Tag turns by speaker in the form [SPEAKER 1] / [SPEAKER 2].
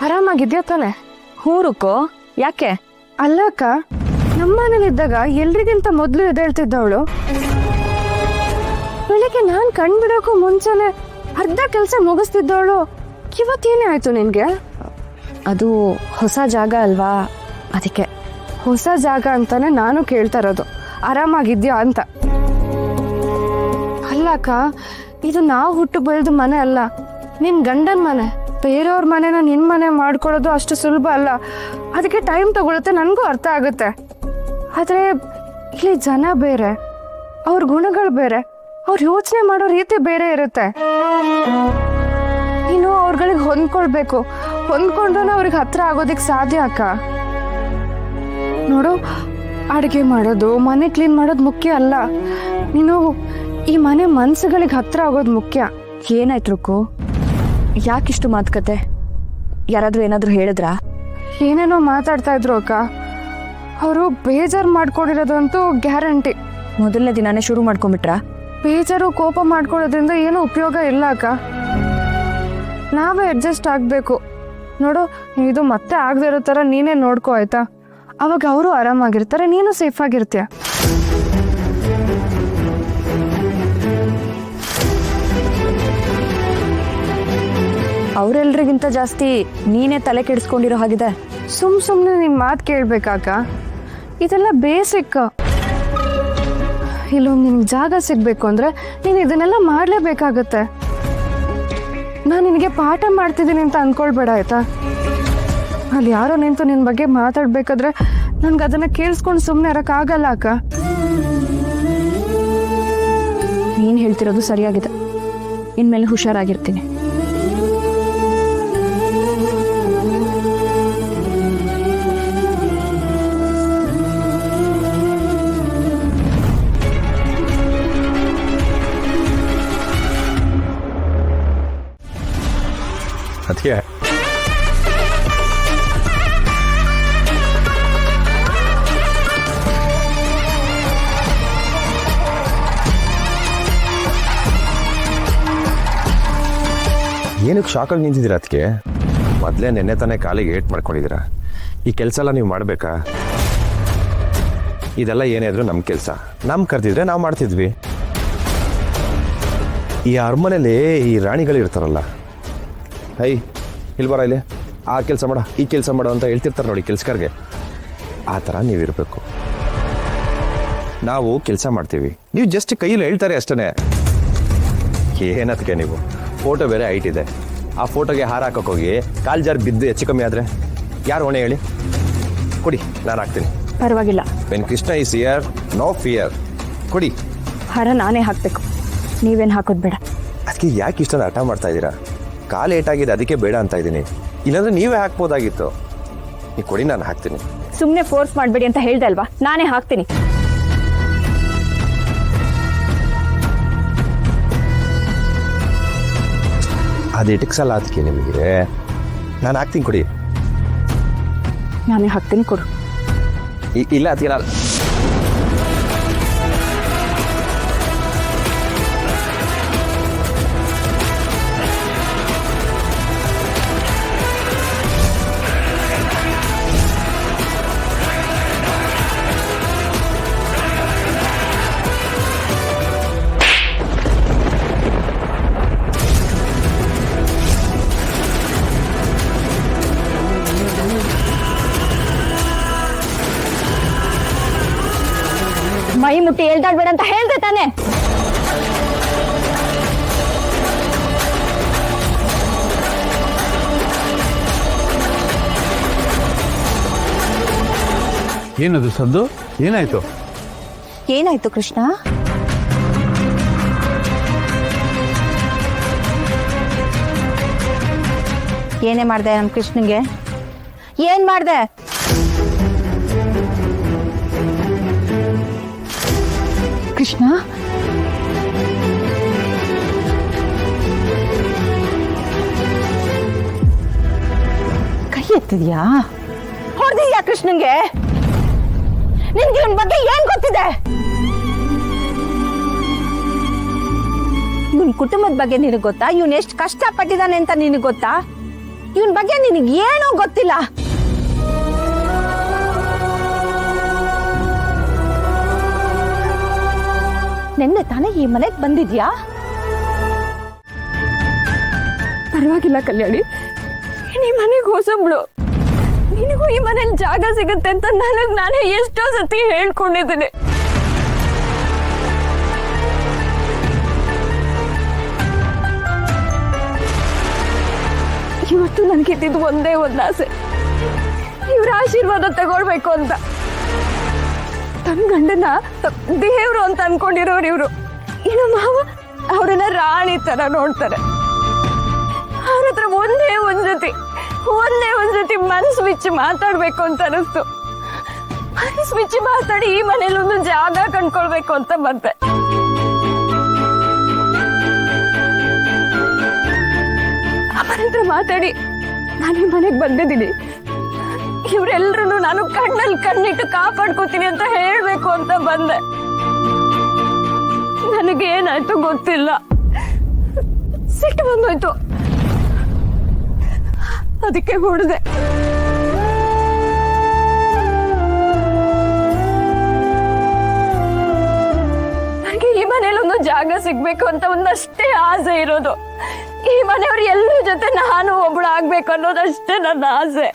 [SPEAKER 1] ಆರಾಮಾಗಿದ್ಯಾ ತಾನೆ?
[SPEAKER 2] ಹೂರುಕೋ, ಯಾಕೆ?
[SPEAKER 1] ಅಲ್ಲಕ್ಕ, ನಮ್ಮನೇಲಿದ್ದಾಗ ಎಲ್ರಿಗಿಂತ ಮೊದಲು ಎದ್ದೇಳ್ತಿದ್ದವಳು. ಬೆಳಿಗ್ಗೆ ನಾನು ಕಣ್ಬಿಡೋಕ್ಕೂ ಮುಂಚೆನೆ ಅರ್ಧ ಕೆಲಸ ಮುಗಿಸ್ತಿದ್ದವಳು. ಇವತ್ತೇನೇ ಆಯ್ತು ನಿನ್ಗೆ?
[SPEAKER 2] ಅದು ಹೊಸ ಜಾಗ ಅಲ್ವಾ, ಅದಕ್ಕೆ.
[SPEAKER 1] ಹೊಸ ಜಾಗ ಅಂತಾನೆ ನಾನು ಕೇಳ್ತಾ ಇರೋದು, ಆರಾಮಾಗಿದ್ಯಾ ಅಂತ. ಅಲ್ಲಕ್ಕ, ಇದು ನಾವು ಹುಟ್ಟು ಬೆಳೆದ ಮನೆ ಅಲ್ಲ, ನಿನ್ ಗಂಡನ ಮನೆ. ಬೇರೆಯವ್ರ ಮನೆನ ನಿನ್ ಮನೆ ಮಾಡ್ಕೊಳ್ಳೋದು ಅಷ್ಟು ಸುಲಭ ಅಲ್ಲ. ಅದಕ್ಕೆ ಟೈಮ್ ತಗೊಳುತ್ತೆ, ನನಗೂ ಅರ್ಥ ಆಗುತ್ತೆ. ಆದ್ರೆ ಇಲ್ಲಿ ಜನ ಬೇರೆ, ಅವ್ರ ಗುಣಗಳು ಬೇರೆ, ಅವ್ರ ಯೋಚನೆ ಮಾಡೋ ರೀತಿ ಬೇರೆ ಇರುತ್ತೆ. ನೀನು ಅವ್ರಗಳಿಗೆ ಹೊಂದ್ಕೊಳ್ಬೇಕು. ಹೊಂದ್ಕೊಂಡ್ರೆ ಅವ್ರಿಗೆ ಹತ್ರ ಆಗೋದಿಕ್ ಸಾಧ್ಯ ಅಕ್ಕ. ನೋಡು, ಅಡುಗೆ ಮಾಡೋದು, ಮನೆ ಕ್ಲೀನ್ ಮಾಡೋದು ಮುಖ್ಯ ಅಲ್ಲ. ನೀನು ಈ ಮನೆ ಮನ್ಸುಗಳಿಗೆ ಹತ್ರ ಆಗೋದು ಮುಖ್ಯ.
[SPEAKER 2] ಏನಾಯ್ತು ರುಕ್ಕು? ಯಾಕಿಷ್ಟು ಮಾತುಕತೆ? ಯಾರಾದ್ರೂ ಏನಾದ್ರೂ ಹೇಳಿದ್ರಾ?
[SPEAKER 1] ಏನೇನೋ ಮಾತಾಡ್ತಾ ಇದ್ರು ಅಕ್ಕ. ಅವರು ಬೇಜಾರು ಮಾಡ್ಕೊಂಡಿರೋದಂತೂ ಗ್ಯಾರಂಟಿ.
[SPEAKER 2] ಮೊದಲನೇ ದಿನಾನೇ ಶುರು ಮಾಡ್ಕೊಂಡ್ಬಿಟ್ರಾ?
[SPEAKER 1] ಬೇಜಾರು ಕೋಪ ಮಾಡ್ಕೊಳ್ಳೋದ್ರಿಂದ ಏನೂ ಉಪಯೋಗ ಇಲ್ಲ ಅಕ್ಕ. ನಾವೇ ಅಡ್ಜಸ್ಟ್ ಆಗಬೇಕು. ನೋಡು, ಇದು ಮತ್ತೆ ಆಗದೆ ಇರೋ ಥರ ನೀನೇ ನೋಡ್ಕೋ, ಆಯ್ತಾ? ಅವಾಗ ಅವರು ಆರಾಮಾಗಿರ್ತಾರೆ, ನೀನು ಸೇಫ್ ಆಗಿರ್ತೀಯ.
[SPEAKER 2] ಅವರೆಲ್ರಿಗಿಂತ ಜಾಸ್ತಿ ನೀನೇ ತಲೆ ಕೆಡಿಸ್ಕೊಂಡಿರೋ ಹಾಗಿದೆ.
[SPEAKER 1] ಸುಮ್ಮನೆ ನಿನ್ನ ಮಾತು ಕೇಳಬೇಕಾಕ? ಇದೆಲ್ಲ ಬೇಸಿಕ್. ಇಲ್ಲೊಂದು ನಿನಗೆ ಜಾಗ ಸಿಗಬೇಕು ಅಂದರೆ ನೀನು ಇದನ್ನೆಲ್ಲ ಮಾಡಲೇಬೇಕಾಗತ್ತೆ. ನಾನು ನಿನಗೆ ಪಾಠ ಮಾಡ್ತಿದ್ದೀನಿ ಅಂತ ಅಂದ್ಕೊಳ್ಬೇಡ, ಆಯ್ತಾ? ಅಲ್ಲಿ ಯಾರೋ ನಿಂತು ನಿನ್ನ ಬಗ್ಗೆ ಮಾತಾಡ್ಬೇಕಾದ್ರೆ ನನ್ಗೆ ಅದನ್ನು ಕೇಳಿಸ್ಕೊಂಡು ಸುಮ್ಮನೆ ಇರೋಕ್ಕಾಗಲ್ಲ ಅಕ್ಕ.
[SPEAKER 2] ನೀನು ಹೇಳ್ತಿರೋದು ಸರಿಯಾಗಿದೆ. ಇನ್ಮೇಲೆ ಹುಷಾರಾಗಿರ್ತೀನಿ.
[SPEAKER 3] ಅದಕ್ಕೆ ಏನಕ್ಕೆ ಶಾಕಲ್ಲಿ ನಿಂತಿದ್ದೀರಾ? ಅದಕ್ಕೆ ಮೊದಲೇ ನೆನ್ನೆ ತಾನೇ ಕಾಲಿಗೆ ಏಟ್ ಮಾಡ್ಕೊಂಡಿದ್ದೀರಾ. ಈ ಕೆಲಸ ಎಲ್ಲ ನೀವು ಮಾಡಬೇಕಾ? ಇದೆಲ್ಲ ಏನೇ ಆದರೂ ನಮ್ಮ ಕೆಲಸ. ನಮ್ಮ ಕರೆದಿದ್ರೆ ನಾವು ಮಾಡ್ತಿದ್ವಿ. ಈ ಅರಮನೆಯಲ್ಲಿ ಈ ರಾಣಿಗಳು ಇರ್ತಾರಲ್ಲ, ಹೈ ಇಲ್ಲಿ ಬರ, ಇಲ್ಲಿ ಆ ಕೆಲಸ ಮಾಡ, ಈ ಕೆಲಸ ಮಾಡೋ ಅಂತ ಹೇಳ್ತಿರ್ತಾರೆ ನೋಡಿ ಕೆಲಸಗಾರ್ಗೆ. ಆ ಥರ ನೀವಿರಬೇಕು. ನಾವು ಕೆಲಸ ಮಾಡ್ತೀವಿ, ನೀವು ಜಸ್ಟ್ ಕೈಯಲ್ಲಿ ಹೇಳ್ತಾರೆ ಅಷ್ಟೇ. ಏನದಕ್ಕೆ ನೀವು ಫೋಟೋ ಬೇರೆ ಹೈಟ್ ಇದೆ, ಆ ಫೋಟೋಗೆ ಹಾರ ಹಾಕೋಕೆ ಹೋಗಿ ಕಾಲು ಜಾರ್ ಬಿದ್ದು ಹೆಚ್ಚು ಕಮ್ಮಿ ಆದರೆ ಯಾರು ಹೊಣೆ ಹೇಳಿ? ಕೊಡಿ, ನಾನು ಹಾಕ್ತೀನಿ.
[SPEAKER 2] ಪರವಾಗಿಲ್ಲ.
[SPEAKER 3] When Krishna is here, no fear. ಕೊಡಿ.
[SPEAKER 2] ಹಾರ ನಾನೇ ಹಾಕಬೇಕು, ನೀವೇನು ಹಾಕೋದು ಬೇಡ.
[SPEAKER 3] ಅದಕ್ಕೆ ಯಾಕೆ ಇಷ್ಟೊಂದು ಹಠ ಮಾಡ್ತಾ ಇದ್ದೀರಾ? ಕಾಲು ಏಟಾಗಿದೆ, ಅದಕ್ಕೆ ಬೇಡ ಅಂತ ಇದ್ದೀನಿ. ಇಲ್ಲಾಂದ್ರೆ ನೀವೇ ಹಾಕ್ಬೋದಾಗಿತ್ತು. ನೀವು ಕೊಡಿ, ನಾನು ಹಾಕ್ತೀನಿ.
[SPEAKER 2] ಸುಮ್ಮನೆ ಫೋರ್ಸ್ ಮಾಡಬೇಡಿ ಅಂತ ಹೇಳ್ದೆ ಅಲ್ವಾ, ನಾನೇ ಹಾಕ್ತೀನಿ.
[SPEAKER 3] ಅದು ಇಟಕ್ಸಲ್ಲ, ಅದಕ್ಕೆ ನಿಮಗೆ ನಾನು ಹಾಕ್ತೀನಿ, ಕೊಡಿ.
[SPEAKER 2] ನಾನೇ ಹಾಕ್ತೀನಿ, ಕೊಡು.
[SPEAKER 3] ಇಲ್ಲ ಅದಕ್ಕೆ ನಾನು
[SPEAKER 2] ಮೈ ಮುಟ್ಟಿ ಹೇಳ್ದಾಡ್ಬೇಡ ಅಂತ ಹೇಳ್ದೆ ತಾನೆ?
[SPEAKER 4] ಏನದು ಸದ್ದು? ಏನಾಯ್ತು?
[SPEAKER 2] ಏನಾಯ್ತು ಕೃಷ್ಣ? ಏನೇ ಮಾಡ್ದೆ ನಮ್ಮ ಕೃಷ್ಣನ್ಗೆ? ಏನ್ ಮಾಡ್ದೆ? ಕೃಷ್ಣ, ಕೈ ಎತ್ತಿದ್ಯಾ? ಹೊಡೆದಿದ್ಯಾ ಕೃಷ್ಣನ್ಗೆ? ನಿನ್ಗೆ ಇವನ್ ಬಗ್ಗೆ ಏನ್ ಗೊತ್ತಿದೆ? ನಿನ್ ಕುಟುಂಬದ ಬಗ್ಗೆ ನಿನಗೆ ಗೊತ್ತಾ? ಇವನ್ ಎಷ್ಟು ಕಷ್ಟ ಪಟ್ಟಿದ್ದಾನೆ ಅಂತ ನಿನಗೆ ಗೊತ್ತಾ? ಇವನ್ ಬಗ್ಗೆ ನಿನಗೆ ಏನೂ ಗೊತ್ತಿಲ್ಲ. ನಿನ್ನೆ ತಾನೇ ಈ ಮನೆಗೆ ಬಂದಿದ್ಯಾ?
[SPEAKER 1] ಪರವಾಗಿಲ್ಲ ಕಲ್ಯಾಣಿ, ಈ ಮನೆಗೆ ಹೊಸಬ್ಳು. ನಿನಗೂ ಈ ಮನೇಲಿ ಜಾಗ ಸಿಗುತ್ತೆ ಅಂತ ನಾನೇ ಎಷ್ಟೋ ಸತಿ ಹೇಳ್ಕೊಂಡಿದ್ದೀನಿ. ಇವತ್ತು ನನ್ಗಿದ್ದಿದ್ದು ಒಂದೇ ಒಂದು ಆಸೆ, ಇವ್ರ ಆಶೀರ್ವಾದ ತಗೊಳ್ಬೇಕು ಅಂತ. ತನ್ನ ಗಂಡನ ದೇವ್ರು ಅಂತ ಅನ್ಕೊಂಡಿರೋರು ಇವ್ರು. ಇನ್ನು ಮಾವ ಅವ್ರನ್ನ ರಾಣಿ ತರ ನೋಡ್ತಾರೆ. ಅವ್ರ ಹತ್ರ ಒಂದೇ ಒಂದ್ ಜೊತೆ ಮನಸ್ಸು ಬಿಚ್ಚಿ ಮಾತಾಡ್ಬೇಕು ಅಂತ ಅನಿಸ್ತು. ಮನಸ್ಸು ಬಿಚ್ಚಿ ಮಾತಾಡಿ ಈ ಮನೇಲಿ ಒಂದು ಜಾಗ ಕಂಡ್ಕೊಳ್ಬೇಕು ಅಂತ ಬಂದೆ. ಅಮ್ಮನ ಹತ್ರ ಮಾತಾಡಿ ನಾನು ಈ ಮನೆಗೆ ಬಂದಿದ್ದೀನಿ. ಇವರೆಲ್ರೂ ನಾನು ಕಣ್ಣಲ್ಲಿ ಕಣ್ಣಿಟ್ಟು ಕಾಪಾಡ್ಕೋತೀನಿ ಅಂತ ಹೇಳ್ಬೇಕು ಅಂತ ಬಂದೆ. ನನಗೇನಾಯ್ತು ಗೊತ್ತಿಲ್ಲ, ಸಿಟ್ಟು ಬಂದೋಯ್ತು, ಅದಕ್ಕೆ ಹೊಡೆದೆ. ನನಗೆ ಈ ಮನೇಲಿ ಒಂದು ಜಾಗ ಸಿಗ್ಬೇಕು ಅಂತ ಒಂದಷ್ಟೇ ಆಸೆ ಇರೋದು. ಈ ಮನೆಯವ್ರು ಎಲ್ಲರ ಜೊತೆ ನಾನು ಒಬ್ಳು ಆಗ್ಬೇಕು ಅನ್ನೋದಷ್ಟೇ ನನ್ನ ಆಸೆ.